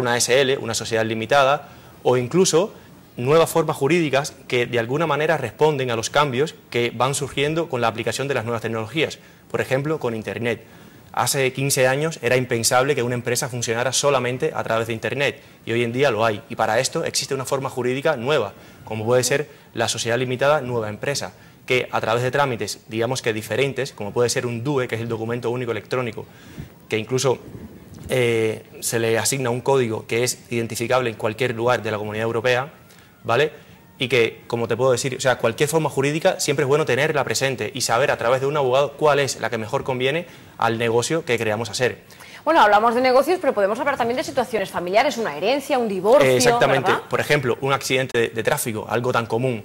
una SL, una sociedad limitada, o incluso nuevas formas jurídicas que de alguna manera responden a los cambios que van surgiendo con la aplicación de las nuevas tecnologías. Por ejemplo, con Internet. Hace 15 años era impensable que una empresa funcionara solamente a través de Internet y hoy en día lo hay. Y para esto existe una forma jurídica nueva, como puede ser la sociedad limitada nueva empresa, que a través de trámites, digamos que diferentes, como puede ser un DUE, que es el documento único electrónico, que incluso se le asigna un código que es identificable en cualquier lugar de la Comunidad Europea, ¿vale? Y que, como te puedo decir, o sea, cualquier forma jurídica siempre es bueno tenerla presente y saber a través de un abogado cuál es la que mejor conviene al negocio que queremos hacer. Bueno, hablamos de negocios, pero podemos hablar también de situaciones familiares, una herencia, un divorcio, exactamente, ¿verdad? Por ejemplo, un accidente de tráfico, algo tan común.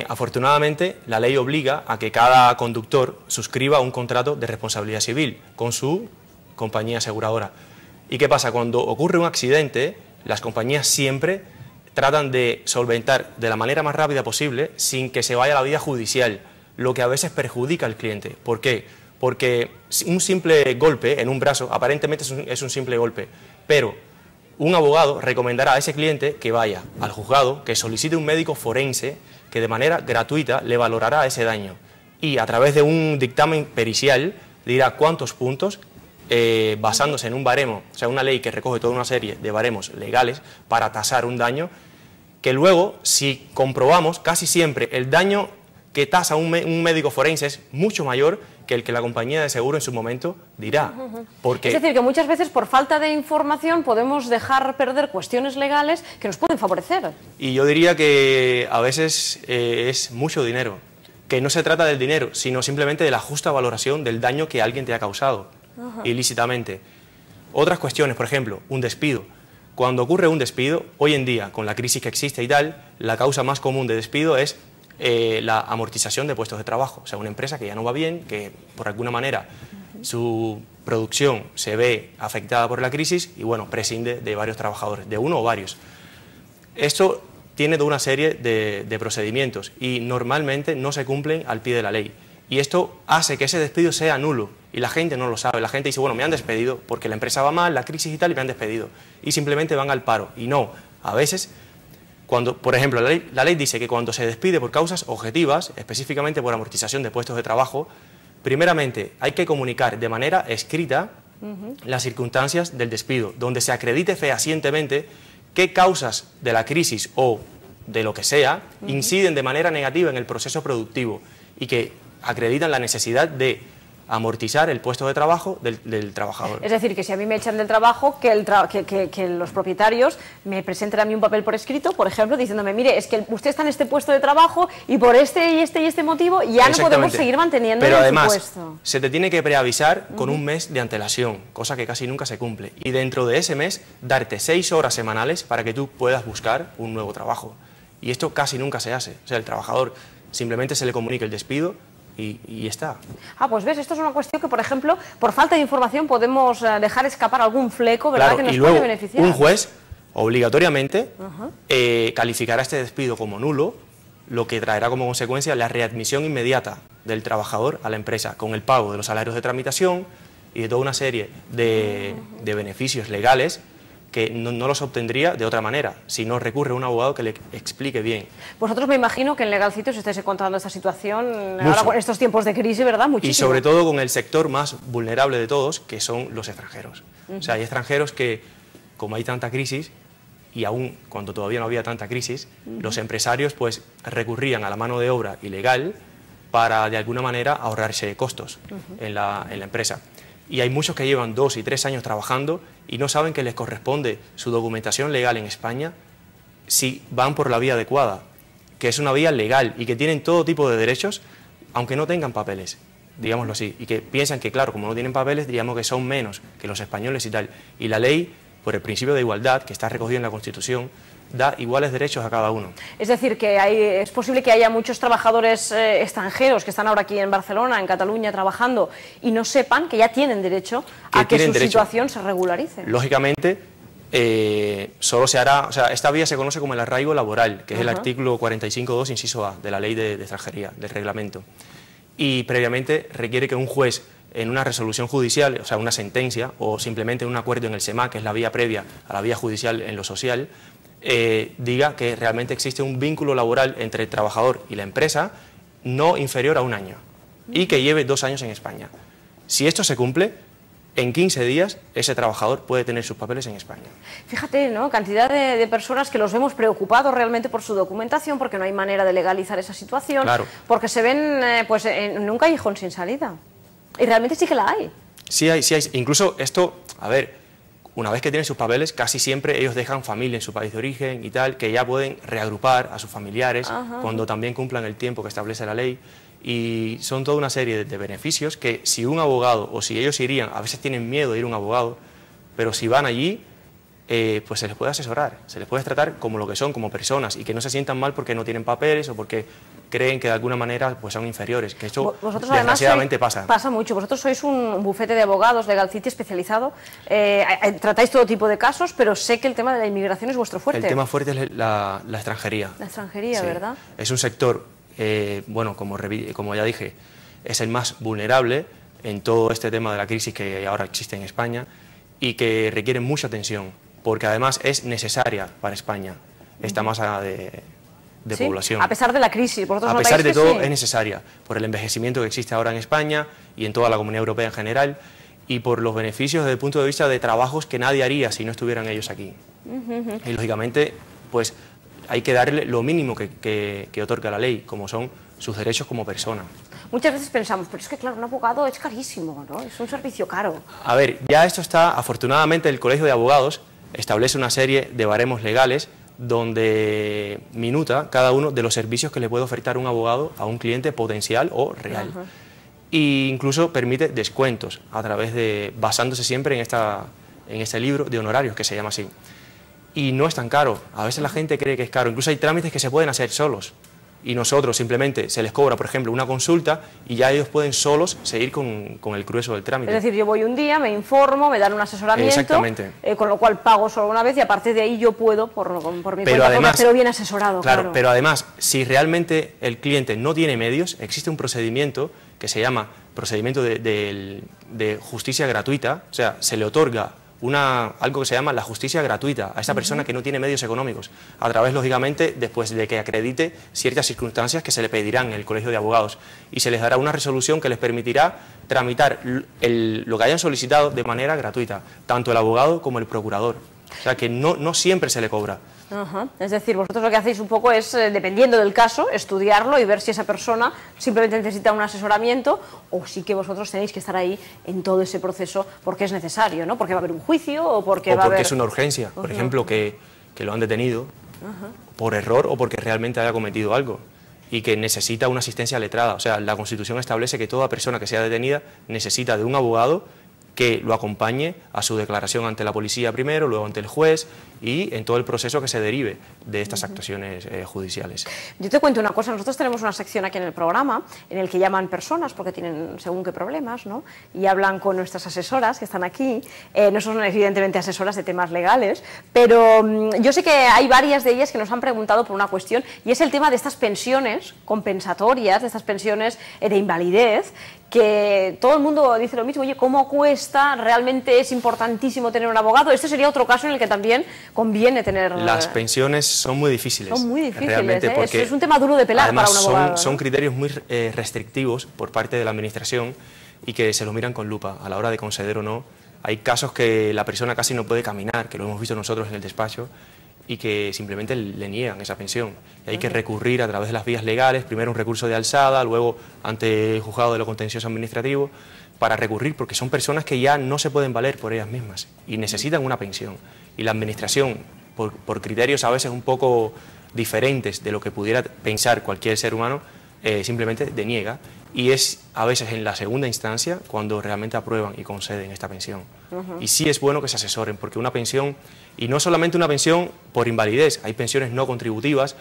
Afortunadamente, la ley obliga a que cada conductor suscriba un contrato de responsabilidad civil con su compañía aseguradora. ¿Y qué pasa? Cuando ocurre un accidente, las compañías siempre tratan de solventar de la manera más rápida posible sin que se vaya a la vía judicial, lo que a veces perjudica al cliente. ¿Por qué? Porque un simple golpe en un brazo, aparentemente es un simple golpe, pero un abogado recomendará a ese cliente que vaya al juzgado, que solicite un médico forense que de manera gratuita le valorará ese daño y a través de un dictamen pericial dirá cuántos puntos, basándose en un baremo, o sea, una ley que recoge toda una serie de baremos legales para tasar un daño, que luego, si comprobamos, casi siempre el daño que tasa un médico forense es mucho mayor que el que la compañía de seguro en su momento dirá. Porque... Es decir, que muchas veces por falta de información podemos dejar perder cuestiones legales que nos pueden favorecer. Y yo diría que a veces es mucho dinero, que no se trata del dinero, sino simplemente de la justa valoración del daño que alguien te ha causado ilícitamente. Otras cuestiones, por ejemplo, un despido. Cuando ocurre un despido, hoy en día, con la crisis que existe y tal, la causa más común de despido es la amortización de puestos de trabajo. O sea, una empresa que ya no va bien, que por alguna manera su producción se ve afectada por la crisis y, bueno, prescinde de varios trabajadores, de uno o varios. Esto tiene toda una serie de procedimientos y normalmente no se cumplen al pie de la ley. Y esto hace que ese despido sea nulo y la gente no lo sabe. La gente dice, bueno, me han despedido porque la empresa va mal, la crisis y tal, y me han despedido. Y simplemente van al paro. Y no, a veces, cuando, por ejemplo, la ley dice que cuando se despide por causas objetivas, específicamente por amortización de puestos de trabajo, primeramente hay que comunicar de manera escrita las circunstancias del despido, donde se acredite fehacientemente qué causas de la crisis o de lo que sea inciden de manera negativa en el proceso productivo y que acreditan la necesidad de amortizar el puesto de trabajo del trabajador. Es decir, que si a mí me echan del trabajo, que los propietarios me presenten a mí un papel por escrito, por ejemplo, diciéndome, mire, es que usted está en este puesto de trabajo y por este y este motivo ya no podemos seguir manteniendo Pero el además, puesto. se te tiene que preavisar con un mes de antelación, cosa que casi nunca se cumple. Y dentro de ese mes, darte 6 horas semanales para que tú puedas buscar un nuevo trabajo. Y esto casi nunca se hace. O sea, el trabajador simplemente se le comunica el despido y está. Ah, pues ves, esto es una cuestión que, por ejemplo, por falta de información podemos dejar escapar algún fleco, ¿verdad?, claro, que nos puede beneficiar. Un juez obligatoriamente calificará este despido como nulo, lo que traerá como consecuencia la readmisión inmediata del trabajador a la empresa, con el pago de los salarios de tramitación y de toda una serie de beneficios legales que no los obtendría de otra manera, si no recurre a un abogado que le explique bien. Vosotros me imagino que en Legal Cities estáis encontrando esta situación, ahora con estos tiempos de crisis, ¿verdad? Muchísimo. Y sobre todo con el sector más vulnerable de todos, que son los extranjeros. O sea, hay extranjeros que, como hay tanta crisis, y aún cuando todavía no había tanta crisis, los empresarios pues recurrían a la mano de obra ilegal para, de alguna manera, ahorrarse costos en la empresa. Y hay muchos que llevan 2 y 3 años trabajando y no saben que les corresponde su documentación legal en España si van por la vía adecuada, que es una vía legal y que tienen todo tipo de derechos, aunque no tengan papeles, digámoslo así, y que piensan que, claro, como no tienen papeles, digamos que son menos que los españoles y tal. Y la ley, por el principio de igualdad, que está recogido en la Constitución, da iguales derechos a cada uno. Es decir, que es posible que haya muchos trabajadores extranjeros que están ahora aquí en Barcelona, en Cataluña, trabajando y no sepan que ya tienen derecho a que su situación se regularice. Lógicamente, solo se hará, o sea, esta vía se conoce como el arraigo laboral, que es el artículo 45.2, inciso A, de la ley de extranjería, del reglamento. Y previamente requiere que un juez en una resolución judicial, o sea, una sentencia, o simplemente un acuerdo en el SEMA, que es la vía previa a la vía judicial en lo social, diga que realmente existe un vínculo laboral entre el trabajador y la empresa no inferior a 1 año y que lleve 2 años en España. Si esto se cumple, en 15 días ese trabajador puede tener sus papeles en España. Fíjate, ¿no? Cantidad de personas que los vemos preocupados realmente por su documentación, porque no hay manera de legalizar esa situación, claro, porque se ven pues en un callejón sin salida. Y realmente sí que la hay. Sí hay. Incluso esto, a ver, una vez que tienen sus papeles, casi siempre ellos dejan familia en su país de origen y tal, que ya pueden reagrupar a sus familiares cuando también cumplan el tiempo que establece la ley. Y son toda una serie de beneficios que si un abogado, o si ellos irían, a veces tienen miedo de ir a un abogado, pero si van allí, pues se les puede asesorar, se les puede tratar como lo que son, como personas, y que no se sientan mal porque no tienen papeles o porque creen que de alguna manera pues son inferiores, que esto desgraciadamente pasa. Pasa mucho. Vosotros sois un bufete de abogados, Legal City, especializado, tratáis todo tipo de casos, pero sé que el tema de la inmigración es vuestro fuerte. El tema fuerte es la extranjería. La extranjería, sí, ¿verdad? Es un sector, bueno, como ya dije, es el más vulnerable en todo este tema de la crisis que ahora existe en España y que requiere mucha atención, porque además es necesaria para España esta masa de ¿sí? población. A pesar de la crisis, ¿vosotros a pesar de todo, sí? Es necesaria por el envejecimiento que existe ahora en España y en toda la Comunidad Europea en general, y por los beneficios desde el punto de vista de trabajos que nadie haría si no estuvieran ellos aquí. Y lógicamente, pues hay que darle lo mínimo que otorga la ley, como son sus derechos como persona. Muchas veces pensamos, pero es que claro, un abogado es carísimo, ¿no? Es un servicio caro. A ver, ya esto está, afortunadamente el Colegio de Abogados establece una serie de baremos legales donde minuta cada uno de los servicios que le puede ofertar un abogado a un cliente potencial o real. E incluso permite descuentos a través de, basándose siempre en este libro de honorarios que se llama así. Y no es tan caro, a veces la gente cree que es caro, incluso hay trámites que se pueden hacer solos. Y nosotros simplemente se les cobra, por ejemplo, una consulta y ya ellos pueden solos seguir con el grueso del trámite. Es decir, yo voy un día, me informo, me dan un asesoramiento, exactamente, con lo cual pago solo una vez y a partir de ahí yo puedo, por mi cuenta, además, pero bien asesorado. Claro, pero además, si realmente el cliente no tiene medios, existe un procedimiento que se llama procedimiento de justicia gratuita, o sea, se le otorga algo que se llama la justicia gratuita a esa persona que no tiene medios económicos, a través, lógicamente, después de que acredite ciertas circunstancias que se le pedirán en el Colegio de Abogados, y se les dará una resolución que les permitirá tramitar lo que hayan solicitado de manera gratuita, tanto el abogado como el procurador. O sea, que no siempre se le cobra. Es decir, vosotros lo que hacéis un poco es, dependiendo del caso, estudiarlo y ver si esa persona simplemente necesita un asesoramiento o sí que vosotros tenéis que estar ahí en todo ese proceso porque es necesario, ¿no? Porque va a haber un juicio o porque es una urgencia, por ejemplo, que lo han detenido por error o porque realmente haya cometido algo y que necesita una asistencia letrada. O sea, la Constitución establece que toda persona que sea detenida necesita de un abogado que lo acompañe a su declaración ante la policía primero, luego ante el juez y en todo el proceso que se derive de estas actuaciones judiciales. Yo te cuento una cosa, nosotros tenemos una sección aquí en el programa en el que llaman personas porque tienen según qué problemas, ¿no? Y hablan con nuestras asesoras que están aquí, no son evidentemente asesoras de temas legales, pero yo sé que hay varias de ellas que nos han preguntado por una cuestión y es el tema de estas pensiones compensatorias, de estas pensiones de invalidez, que todo el mundo dice lo mismo, oye, ¿cómo cuesta? ¿Realmente es importantísimo tener un abogado? Este sería otro caso en el que también conviene tener... Las pensiones son muy difíciles. Son muy difíciles, realmente, porque es un tema duro de pelar además para un abogado. Son criterios muy restrictivos por parte de la Administración y que se los miran con lupa a la hora de conceder o no. Hay casos que la persona casi no puede caminar, que lo hemos visto nosotros en el despacho, y que simplemente le niegan esa pensión. Y hay que recurrir a través de las vías legales, primero un recurso de alzada, luego ante el juzgado de lo contencioso administrativo, para recurrir, porque son personas que ya no se pueden valer por ellas mismas y necesitan una pensión. Y la Administración, por criterios a veces un poco diferentes de lo que pudiera pensar cualquier ser humano, simplemente deniega. Y es a veces en la segunda instancia cuando realmente aprueban y conceden esta pensión. Y sí es bueno que se asesoren, porque una pensión, y no solamente una pensión por invalidez, hay pensiones no contributivas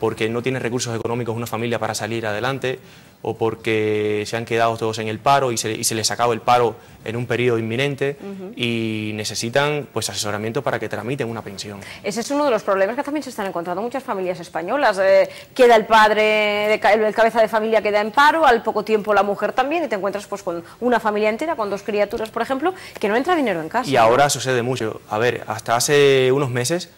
porque no tiene recursos económicos una familia para salir adelante, o porque se han quedado todos en el paro y se les acaba el paro en un periodo inminente y necesitan pues asesoramiento para que tramiten una pensión. Ese es uno de los problemas que también se están encontrando muchas familias españolas. Queda el padre, el cabeza de familia queda en paro, al poco tiempo la mujer también, y te encuentras pues con una familia entera, con 2 criaturas, por ejemplo, que no entra dinero en casa. Y ahora sucede mucho. A ver, hasta hace unos meses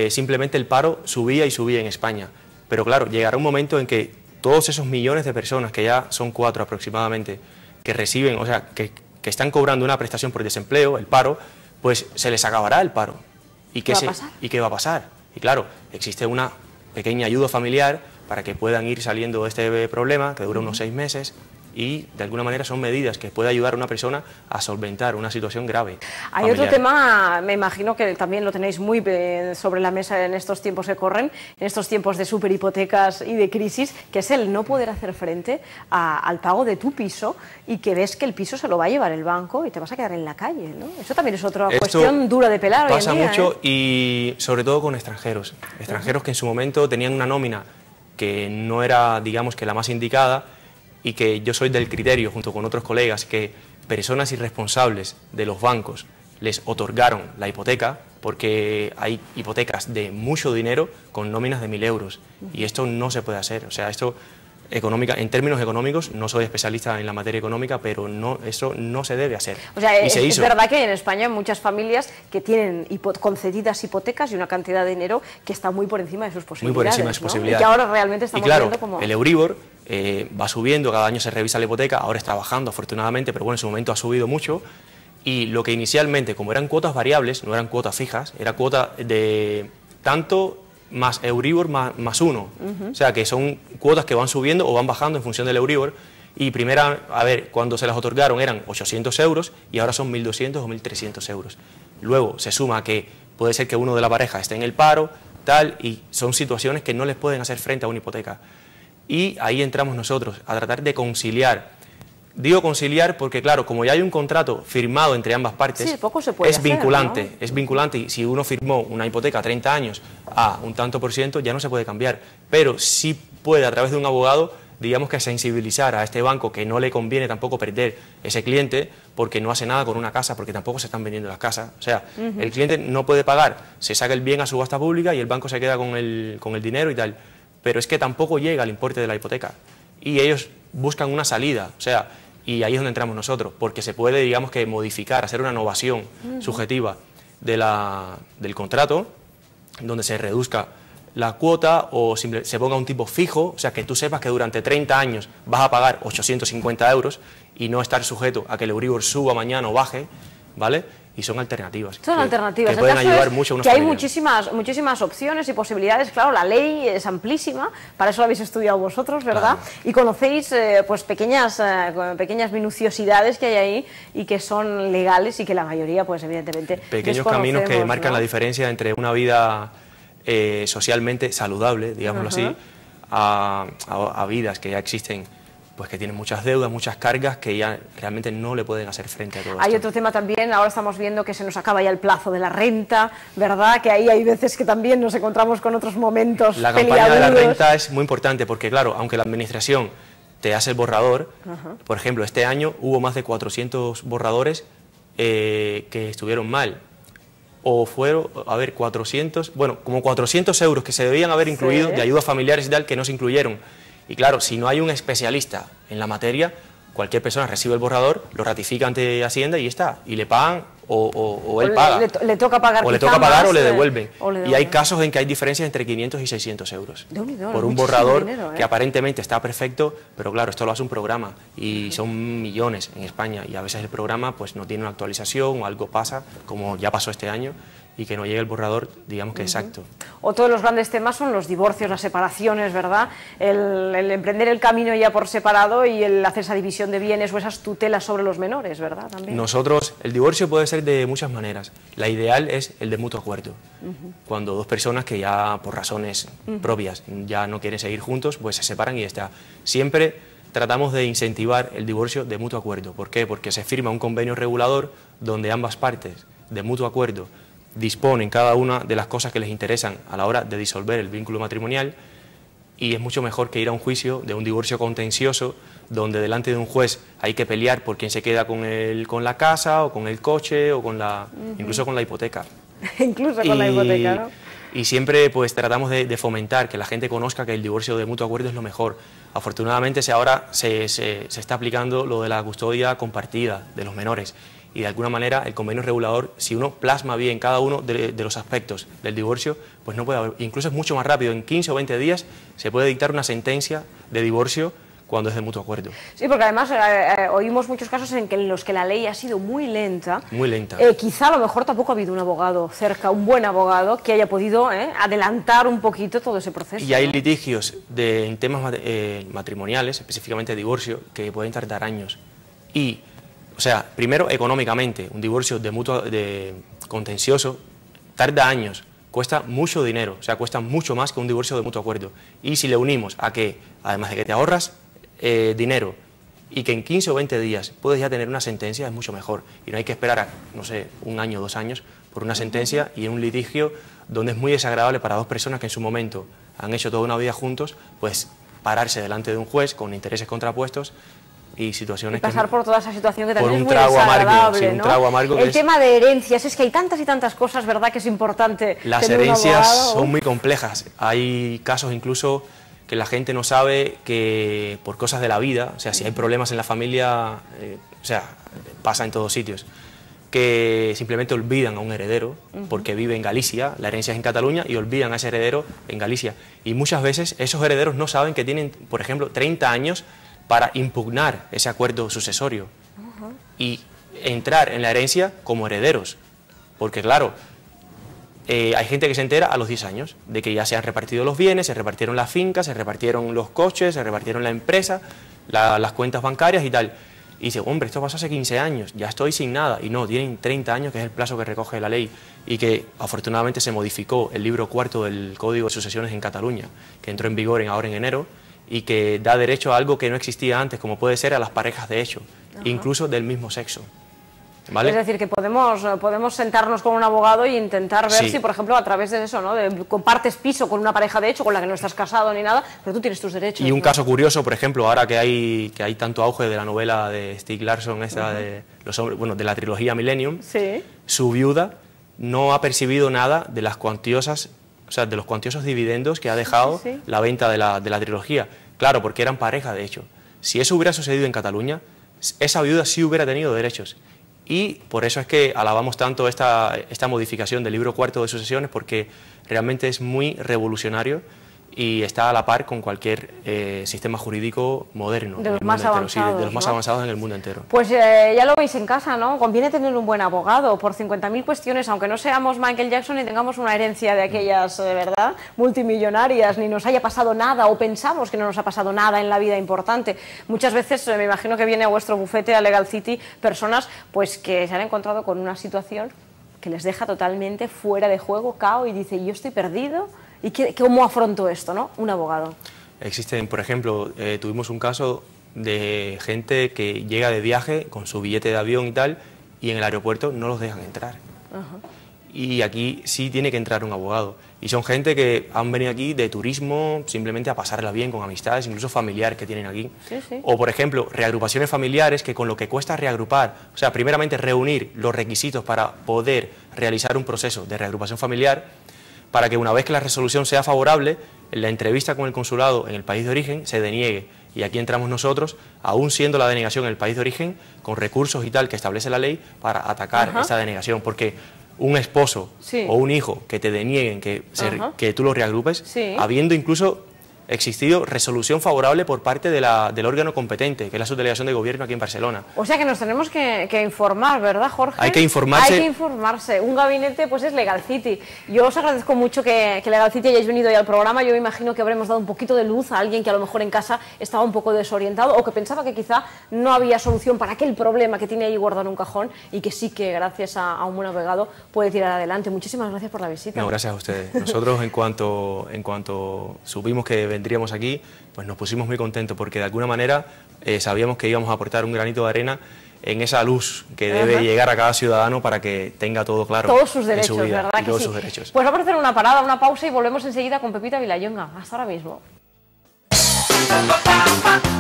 simplemente el paro subía y subía en España. Pero claro, llegará un momento en que todos esos millones de personas, que ya son 4 aproximadamente, que reciben, o sea, que están cobrando una prestación por desempleo, el paro, pues se les acabará el paro. ¿Y qué va a pasar? Y claro, existe una pequeña ayuda familiar para que puedan ir saliendo de este problema, que dura unos 6 meses, y de alguna manera son medidas que puede ayudar a una persona a solventar una situación grave. Hay familiar. otro tema, me imagino que también lo tenéis muy sobre la mesa en estos tiempos que corren, en estos tiempos de superhipotecas y de crisis, que es el no poder hacer frente al pago de tu piso y que ves que el piso se lo va a llevar el banco y te vas a quedar en la calle, ¿no? Eso también es otra cuestión dura de pelar hoy en día. Pasa mucho y sobre todo con extranjeros que en su momento tenían una nómina que no era, digamos, que la más indicada, y que yo soy del criterio, junto con otros colegas, que personas irresponsables de los bancos les otorgaron la hipoteca, porque hay hipotecas de mucho dinero con nóminas de 1000 euros, y esto no se puede hacer. O sea, esto en términos económicos, no soy especialista en la materia económica, pero eso no se debe hacer. O sea, es verdad que en España hay muchas familias que tienen concedidas hipotecas y una cantidad de dinero que está muy por encima de sus posibilidades. Muy por encima de sus posibilidades. Y que ahora realmente estamos viendo como... el Euribor va subiendo, cada año se revisa la hipoteca, ahora está bajando afortunadamente, pero bueno, en su momento ha subido mucho, y lo que inicialmente, como eran cuotas variables, no eran cuotas fijas, era cuota de tanto más Euribor más 1, o sea que son cuotas que van subiendo o van bajando en función del Euribor, y cuando se las otorgaron eran 800 euros y ahora son 1.200 o 1.300 euros. Luego se suma que puede ser que uno de la pareja esté en el paro, tal, y son situaciones que no les pueden hacer frente a una hipoteca. Y ahí entramos nosotros, a tratar de conciliar. Digo conciliar porque, claro, como ya hay un contrato firmado entre ambas partes, sí, poco se puede es hacer, vinculante, ¿no? Es vinculante, y si uno firmó una hipoteca a 30 años a un tanto por ciento, ya no se puede cambiar. Pero sí puede, a través de un abogado, digamos que sensibilizar a este banco que no le conviene tampoco perder ese cliente porque no hace nada con una casa, porque tampoco se están vendiendo las casas. O sea, el cliente no puede pagar, se saca el bien a subasta pública y el banco se queda con el dinero y tal. Pero es que tampoco llega al importe de la hipoteca y ellos buscan una salida, o sea, y ahí es donde entramos nosotros, porque se puede, digamos que modificar, hacer una innovación subjetiva del contrato, donde se reduzca la cuota o se ponga un tipo fijo, o sea, que tú sepas que durante 30 años vas a pagar 850 euros y no estar sujeto a que el Euribor suba mañana o baje, ¿vale? Y son alternativas. Son alternativas. Que pueden ayudar mucho a unos familiares. Hay muchísimas opciones y posibilidades. Claro, la ley es amplísima, para eso lo habéis estudiado vosotros, ¿verdad? Claro. Y conocéis pues pequeñas minuciosidades que hay ahí y que son legales y que la mayoría, pues evidentemente, pequeños caminos que marcan, ¿no?, la diferencia entre una vida socialmente saludable, digámoslo así, a vidas que ya existen, pues que tienen muchas deudas, muchas cargas que ya realmente no le pueden hacer frente a todo esto. Hay otro tema también, ahora estamos viendo que se nos acaba ya el plazo de la renta, ¿verdad? Que ahí hay veces que también nos encontramos con otros momentos La campaña de la renta es muy importante porque, claro, aunque la administración te hace el borrador, por ejemplo, este año hubo más de 400 borradores que estuvieron mal. O fueron, como 400 euros que se debían haber incluido de ayudas familiares y tal, que no se incluyeron. Y claro, si no hay un especialista en la materia, cualquier persona recibe el borrador, lo ratifica ante Hacienda y está, y le pagan o él paga. Le toca pagar, o le toca pagar o le devuelven. Y hay casos en que hay diferencias entre 500 y 600 euros por un borrador dinero, que aparentemente está perfecto, pero claro, esto lo hace un programa y son millones en España y a veces el programa pues no tiene una actualización o algo pasa, como ya pasó este año, y que no llegue el borrador, digamos que exacto. Otro de los grandes temas son los divorcios, las separaciones, ¿verdad? El emprender el camino ya por separado y el hacer esa división de bienes o esas tutelas sobre los menores, ¿verdad? También. Nosotros, el divorcio puede ser de muchas maneras. La ideal es el de mutuo acuerdo. Cuando dos personas que ya por razones propias ya no quieren seguir juntos, pues se separan y ya está. Siempre tratamos de incentivar el divorcio de mutuo acuerdo. ¿Por qué? Porque se firma un convenio regulador donde ambas partes, de mutuo acuerdo, disponen cada una de las cosas que les interesan a la hora de disolver el vínculo matrimonial y es mucho mejor que ir a un juicio de un divorcio contencioso, donde delante de un juez hay que pelear por quién se queda con la casa, o con el coche, o con incluso con la hipoteca. Incluso con la hipoteca, ¿no? Y siempre pues tratamos de fomentar que la gente conozca que el divorcio de mutuo acuerdo es lo mejor. Afortunadamente ahora se está aplicando lo de la custodia compartida de los menores, y de alguna manera el convenio regulador, si uno plasma bien cada uno de los aspectos del divorcio, pues no puede haber, incluso es mucho más rápido, en 15 o 20 días se puede dictar una sentencia de divorcio cuando es de mutuo acuerdo. Sí, porque además oímos muchos casos en los que la ley ha sido muy lenta. Muy lenta. Quizá a lo mejor tampoco ha habido un abogado cerca, un buen abogado, que haya podido adelantar un poquito todo ese proceso. Y hay litigios en temas matrimoniales, específicamente divorcio, que pueden tardar años. Y, o sea, primero económicamente, un divorcio contencioso tarda años. Cuesta mucho dinero, o sea, cuesta mucho más que un divorcio de mutuo acuerdo. Y si le unimos a que, además de que te ahorras dinero y que en 15 o 20 días puedes ya tener una sentencia, es mucho mejor. Y no hay que esperar a, no sé, 1 año o 2 años por una sentencia y en un litigio donde es muy desagradable para dos personas que en su momento han hecho toda una vida juntos, pues pararse delante de un juez con intereses contrapuestos y situaciones y pasar por toda esa situación que también es muy desagradable, sí, un trago amargo. El tema de herencias, es que hay tantas y tantas cosas, ¿verdad?, que es importante. Las herencias son muy complejas. Hay casos incluso que la gente no sabe que por cosas de la vida, o sea, si hay problemas en la familia, o sea, pasa en todos sitios, que simplemente olvidan a un heredero porque vive en Galicia, la herencia es en Cataluña, y olvidan a ese heredero en Galicia. Y muchas veces esos herederos no saben que tienen, por ejemplo, 30 años para impugnar ese acuerdo sucesorio y entrar en la herencia como herederos. Porque claro, hay gente que se entera a los 10 años de que ya se han repartido los bienes, se repartieron las fincas, se repartieron los coches, se repartieron la empresa, las cuentas bancarias y tal. Y dice, hombre, esto pasó hace 15 años, ya estoy sin nada. Y no, tienen 30 años, que es el plazo que recoge la ley, y que afortunadamente se modificó el libro 4 del Código de Sucesiones en Cataluña, que entró en vigor ahora en enero, y que da derecho a algo que no existía antes, como puede ser a las parejas de hecho, incluso del mismo sexo. ¿Vale? Es decir, que podemos sentarnos con un abogado e intentar ver si, por ejemplo, a través de eso, ¿no?, compartes piso con una pareja de hecho, con la que no estás casado ni nada, pero tú tienes tus derechos. Y un caso curioso, por ejemplo, ahora que hay tanto auge de la novela de Stieg Larsson, esa de los hombres, bueno, de la trilogía Millennium, su viuda no ha percibido nada de las cuantiosas, o sea, de los cuantiosos dividendos que ha dejado la venta de la trilogía. Claro, porque eran pareja de hecho. Si eso hubiera sucedido en Cataluña, esa viuda sí hubiera tenido derechos. Y por eso es que alabamos tanto esta modificación del libro 4 de sucesiones, porque realmente es muy revolucionario y está a la par con cualquier sistema jurídico moderno. De los más avanzados. De los más avanzados en el mundo entero. Pues ya lo veis en casa, ¿no? Conviene tener un buen abogado por 50.000 cuestiones, aunque no seamos Michael Jackson y tengamos una herencia de aquellas, ¿verdad?, multimillonarias, ni nos haya pasado nada o pensamos que no nos ha pasado nada en la vida importante. Muchas veces me imagino que viene a vuestro bufete, a Legal City, personas pues que se han encontrado con una situación que les deja totalmente fuera de juego, cao, y dice, yo estoy perdido. ¿Y cómo afronto esto, no? Un abogado. Existen, por ejemplo, tuvimos un caso de gente que llega de viaje con su billete de avión y tal, y en el aeropuerto no los dejan entrar. Y aquí sí tiene que entrar un abogado. Y son gente que han venido aquí de turismo, simplemente a pasarla bien con amistades, incluso familiares que tienen aquí. O, por ejemplo, reagrupaciones familiares, que con lo que cuesta reagrupar, o sea, primeramente reunir los requisitos para poder realizar un proceso de reagrupación familiar, para que una vez que la resolución sea favorable, en la entrevista con el consulado en el país de origen se deniegue. Y aquí entramos nosotros, aún siendo la denegación en el país de origen, con recursos y tal que establece la ley para atacar esa denegación. Porque un esposo o un hijo que te denieguen que tú lo reagrupes, habiendo incluso existido resolución favorable por parte del órgano competente, que es la subdelegación de gobierno aquí en Barcelona. O sea que nos tenemos que informar, ¿verdad, Jorge? Hay que informarse. Hay que informarse. Un gabinete pues es Legal City. Yo os agradezco mucho que Legal City hayáis venido hoy al programa. Yo me imagino que habremos dado un poquito de luz a alguien que a lo mejor en casa estaba un poco desorientado o que pensaba que quizá no había solución para aquel problema que tiene ahí guardado en un cajón y que sí que gracias a un buen abogado puede tirar adelante. Muchísimas gracias por la visita. No, gracias a ustedes. Nosotros en cuanto supimos que vendríamos aquí, pues nos pusimos muy contentos porque de alguna manera sabíamos que íbamos a aportar un granito de arena en esa luz que debe llegar a cada ciudadano para que tenga todo claro. Todos sus derechos, en su vida, ¿verdad? Todos sus derechos. Pues vamos a hacer una parada, una pausa y volvemos enseguida con Pepita Villayonga. Hasta ahora mismo. Trampa.